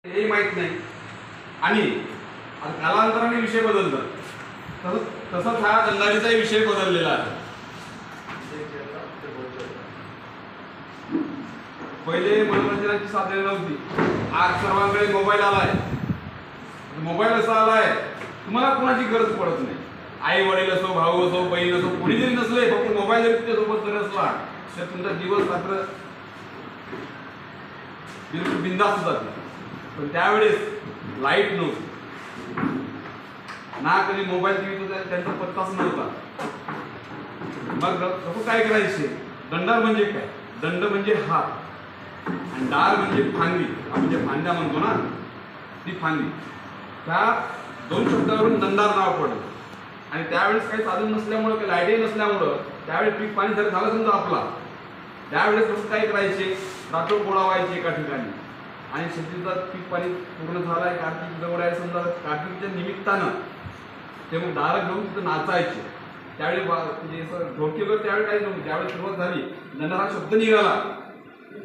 हे माहित नाही आणि कालांतराने विषय बदलतात. तसंच हा दंडारीचा विषय बदललेला आहे. पहिले मनोरंजनाची साधने नव्हती, आज सर्वांकडे मोबाईल आलाय. मोबाईल असा आलाय तुम्हाला कोणाची गरज पडत नाही. आई वडील असो, भाऊ असो, बहीण असो, कोणी जरी नसले फक्त मोबाईल जरी त्याच्यासोबत जरी असला तर तुमचा दिवस रात्र बिंदास्त जातो. पण त्यावेळेस लाईट नव्हती ना, कधी मोबाईल टीव्ही त्यांचा पत्ताच नव्हता. मग कसं काय करायचे? दंडार म्हणजे काय? दंड म्हणजे हात आणि डार म्हणजे फांदी. आपण जे फांद्या म्हणतो ना ती फांदी. त्या दोन शब्दावरून दंडार नाव पडलं. आणि त्यावेळेस काही साधन नसल्यामुळं, काही लाईटही नसल्यामुळं त्यावेळेस पीक पाणी जर झालं समजा आपला, त्यावेळेस कसं काय करायचे? रात्र गोळा व्हायचे एका ठिकाणी आणि शेतीचा पीक पाणी पूर्ण झालं आहे, कार्तिक जवळ आहे समजा, कार्तिकच्या निमित्तानं ते मग दारं घेऊन तिथं नाचायचे. त्यावेळी म्हणजे ढोलकी वगैरे त्यावेळी काही नव्हती. ज्यावेळी सुरुवात झाली, दंडार हा शब्द निघाला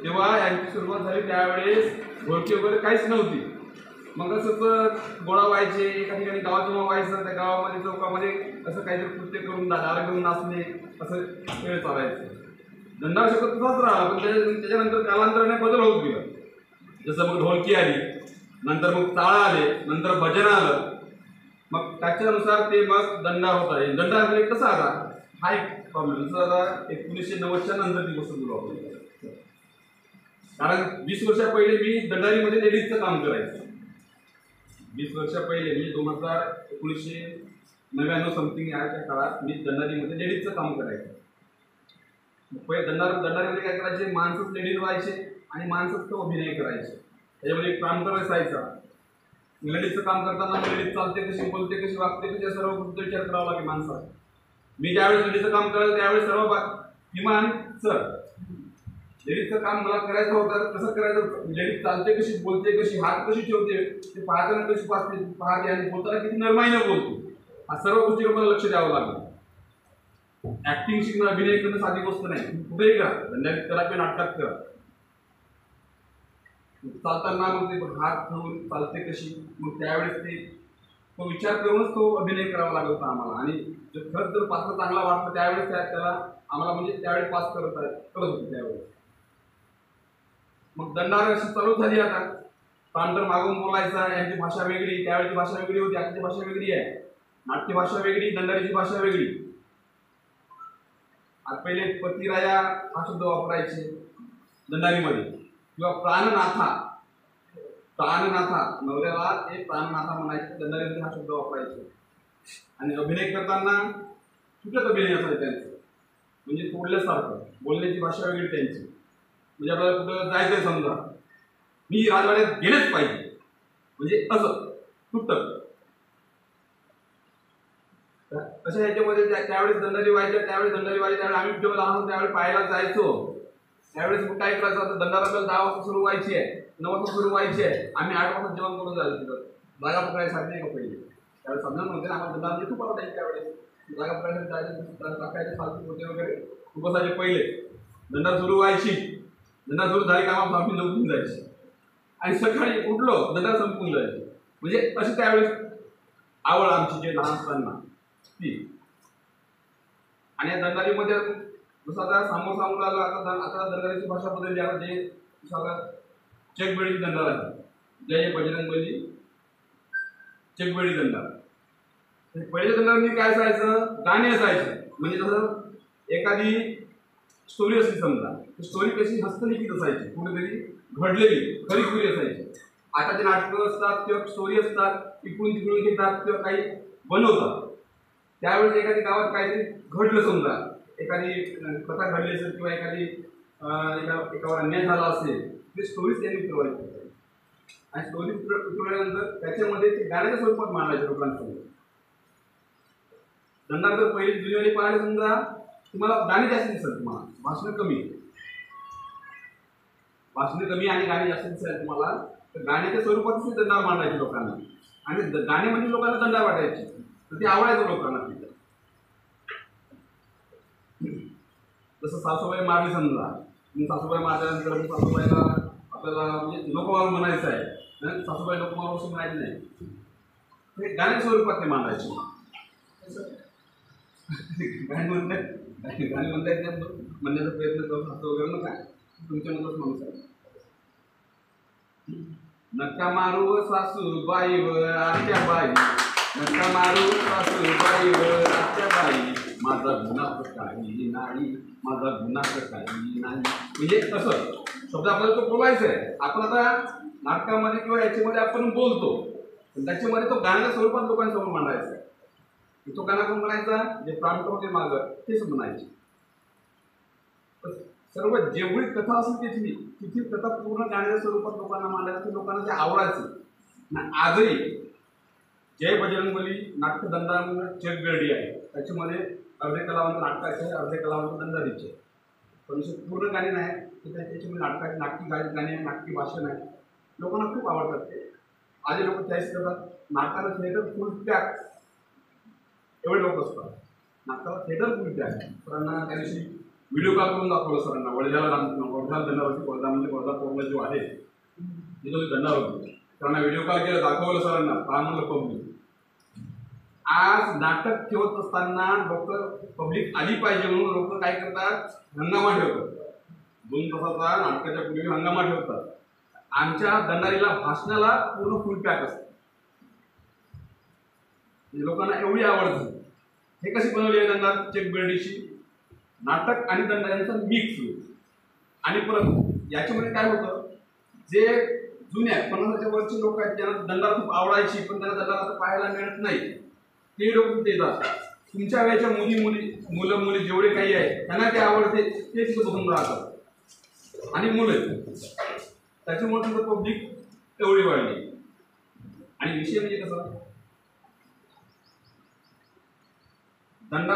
तेव्हा यांची सुरुवात झाली. त्यावेळेस ढोलकी वगैरे काहीच नव्हती. मग असंच गोळा व्हायचे एका ठिकाणी, गावात जमा व्हायचं, त्या गावामध्ये चौकामध्ये असं काहीतरी कृत्य करून दारं घेऊन नाचणे असं वेळ चालायचं. दंडार शब्द तसाच राहिला, पण त्याच्यानंतर कालांतराने बदल होत गेला. जसं मग ढोलकी आली, नंतर मग टाळ आले, नंतर भजन आलं, मग त्याच्यानुसार ते मग दंडार होत आहे. दंडार म्हणजे कसा आता हा एक प्रॉब्लेम. जसं आता 1990च्या नंतर ती गोष्ट बोलू आपण, कारण 20 वर्षा पहिले मी दंडारीमध्ये लेडीजचं काम करायचं. 20 वर्षा पहिले मी 1999 समथिंग याच्या काळात मी दंडारीमध्ये लेडीजचं काम करायचं. पहिले दंडारीमध्ये काय करायचे? माणसंच लेडीज व्हायचे आणि माणसंच तो अभिनय करायचे. त्याच्यामध्ये एक प्रांतर असायचा. लेडीजचं काम करताना लेडीज चालते कशी, बोलते कशी, वागते कशी, सर्व गोष्टी विचार करावा लागेल माणसाला. मी ज्यावेळेस लेडीजचं काम करायचं त्यावेळेस सर्व किमान सर लेडीजचं काम मला करायचं होतं. कसं करायचं? लेडीज चालते कशी, बोलते कशी, हात कशी ठेवते, ते पाहताना कशी पाहते आणि बोलताना किती नरमाईनं बोलते, हा सर्व गोष्टीवर मला लक्ष द्यावं लागलं. ऍक्टिंग शिकणं, अभिनय करणं साधी गोष्ट नाही. कुठेही करा, दंडारीत करा किंवा नाटकात करा. चालताना मग ते हात ठेवून चालते कशी, मग त्यावेळेस ते तो विचार करूनच तो अभिनय करावा लागत होता आम्हाला. आणि खरंच जर पात्र चांगला वाटतं त्यावेळेस त्याला आम्हाला म्हणजे त्यावेळेस पास करत होते त्यावेळेस. मग दंडार अशी चालू झाली. आता प्रांतर मागून बोलायचा, यांची भाषा वेगळी, त्यावेळेची भाषा वेगळी होती, आजची भाषा वेगळी आहे. नाट्य भाषा वेगळी, दंडारीची भाषा वेगळी. आज पहिले पतिराया हा शब्द वापरायचे दंडारीमध्ये, किंवा प्राणनाथा. प्राणनाथा नवऱ्याला ते प्राणनाथा म्हणायचे, दंडारीमध्ये हा शब्द वापरायचे. आणि अभिनय करताना सुटत अभिनय असायचं त्यांचं, म्हणजे तोडल्यासारखं. बोलण्याची भाषा वेगळी त्यांची. म्हणजे आपल्याला कुठं जायचंय समजा, मी राजवाड्यात गेलेच पाहिजे, म्हणजे असं तुटत. तशा ह्याच्यामध्ये त्यावेळेस दंडारी व्हायच्या. त्यावेळेस दंडारी व्हायची त्यावेळेस आम्ही जेव्हा लहान होतो त्यावेळेस पाहायला जायचो. त्यावेळेस मग काय करायचं? आता दंडार आपल्याला 10 वाजता सुरू व्हायची आहे, 9 वाजता सुरू व्हायची आहे. आम्ही 8 वाजता जेवण करून जायचं तिथं. जागा पकडायसाठी नाही का पहिले, त्यावेळेस समजा नव्हते ना, आम्हाला दंडार खूप आवडायचे. त्यावेळेस जागा पकडायसाठी जायचं, टाकायचे फालतू होते वगैरे खूप असायचे. पहिले दंडार सुरू व्हायची, दंडार सुरू झाली का आम्हाला आम्ही लवकरून जायची आणि सकाळी उठलो दंडार संपून जायचे. म्हणजे अशी त्यावेळेस आवड आमची जे लहान असताना ती. आणि या दंडारीमध्ये जसं आता सामोर सामोर आलं, आता दंडारीची भाषा बदलली. आता जे चकबेडीची दंडार आहे, जय बजरंगबली चकबेडी दंडार. पहिल्या दंडारांनी काय असायचं? गाणी असायचे. म्हणजे जसं एखादी स्टोरी असली समजा, स्टोरी कशी हस्तलिखित असायची, कुठेतरी घडलेली खरी खुरी असायची. आता जे नाटकं असतात किंवा स्टोरी असतात, इकडून तिकडून घेतात किंवा काही बनवतात. त्यावेळेस एखादी गावात काहीतरी घडलं समजा, एखादी कथा घडली असेल किंवा एकावर अन्याय झाला असेल, ते स्टोरीज त्यांनी उतरवायची. आणि स्टोरी उतरवल्यानंतर त्याच्यामध्ये ते गाण्याच्या स्वरूपात मांडायचे लोकांसमोर. दंडार जर पहिली जुनीवाली पाहायला समजा तुम्हाला गाणी जास्त दिसतात, तुम्हाला भाषणं कमी आणि गाणी जास्त दिसतात तुम्हाला. तर गाण्याच्या स्वरूपातच दंडार मांडायचे लोकांना. आणि गाणे म्हणजे लोकांना दंडार वाटायचे, तर ते आवडायचं लोकांना तिथं. जसं सासूबाई मारली समजा, सासूबाई मारल्यानंतर सासूबाईला आपल्याला म्हणजे नको म्हणायचं आहे, सासूबाई लोक मला वसून माहिती नाही, ते गाण्या स्वरूपात ते मांडायचे. गाणी म्हणण्याचा प्रयत्न करून असं वगैरे नका, तुमच्यामधलंच माणूस आहे. नका मारू सासूबाईवर आत्या बाई, नका मारू सासूबाईवर आत्या बाई, माझा गुन्हा काही नाही, माझा गुन्हा काही नाही. म्हणजे कसं शब्द आपल्याला तो बोलायचा आहे. आपण आता नाटकामध्ये किंवा याच्यामध्ये आपण बोलतो, पण त्याच्यामध्ये तो गाण्याच्या स्वरूपात लोकांसमोर मांडायचा आहे. तो गाणं कोण म्हणायचा, जे प्रांत होते मागं तेच म्हणायचे. सर्व जेवढी कथा असेल तिथली कथा पूर्ण गाण्याच्या स्वरूपात लोकांना मांडायचं, लोकांना ते आवडायचं. आजही जय बजरंगबली नाट्यदंडा जगवेरडी आहे, त्याच्यामध्ये अर्धे कलावंत नाटकाचे, अर्धे कलावंत दंडारीचे, पण पूर्ण गाणी नाही. त्याच्यामध्ये नाटकाचे नाटकी गाणी, नाटकी भाषण आहे, लोकांना खूप आवडतात ते. आधी लोक चॉईस करतात नाटकाला थिएटर फुल पॅक, एवढे लोक असतात नाटकाला थिएटर फुल पॅक. सरांना त्या दिवशी व्हिडिओ कॉल करून दाखवलं सरांना, वडजाला दंडावरती, वर्धा पोरला जो आहे तिथं दंडावरती सरांना व्हिडिओ कॉल केला, दाखवलं सरांना, म्हणलं पब्लिक. आज नाटक ठेवत असताना लोक पब्लिक आली पाहिजे म्हणून लोक काय करतात, हंगामा ठेवतात. 2 तासाचा नाटकाच्या पूर्वी हंगामा ठेवतात. आमच्या दंडारीला भाषणाला पूर्ण फुल पॅक असतं, लोकांना एवढी आवडते. हे कशी बनवली आहे दंडा जगवेरडीची, नाटक आणि दंड यांचा मिक्स. आणि परत याच्यामध्ये काय होतं, जे जुन्या 50च्या वरचे लोक आहेत ज्यांना दंडा खूप आवडायची पण त्यांना दंडाला असं पाहायला मिळत नाही, ते लोक देतात. तुमच्या वेळेच्या मुलं मुली जेवढे काही आहे त्यांना ते आवडते, ते तिथं बघून राहतात. आणि मुलं त्याच्यामुळे तुमचं पब्लिक एवढी वाढली. आणि विषय म्हणजे कसा, दंडा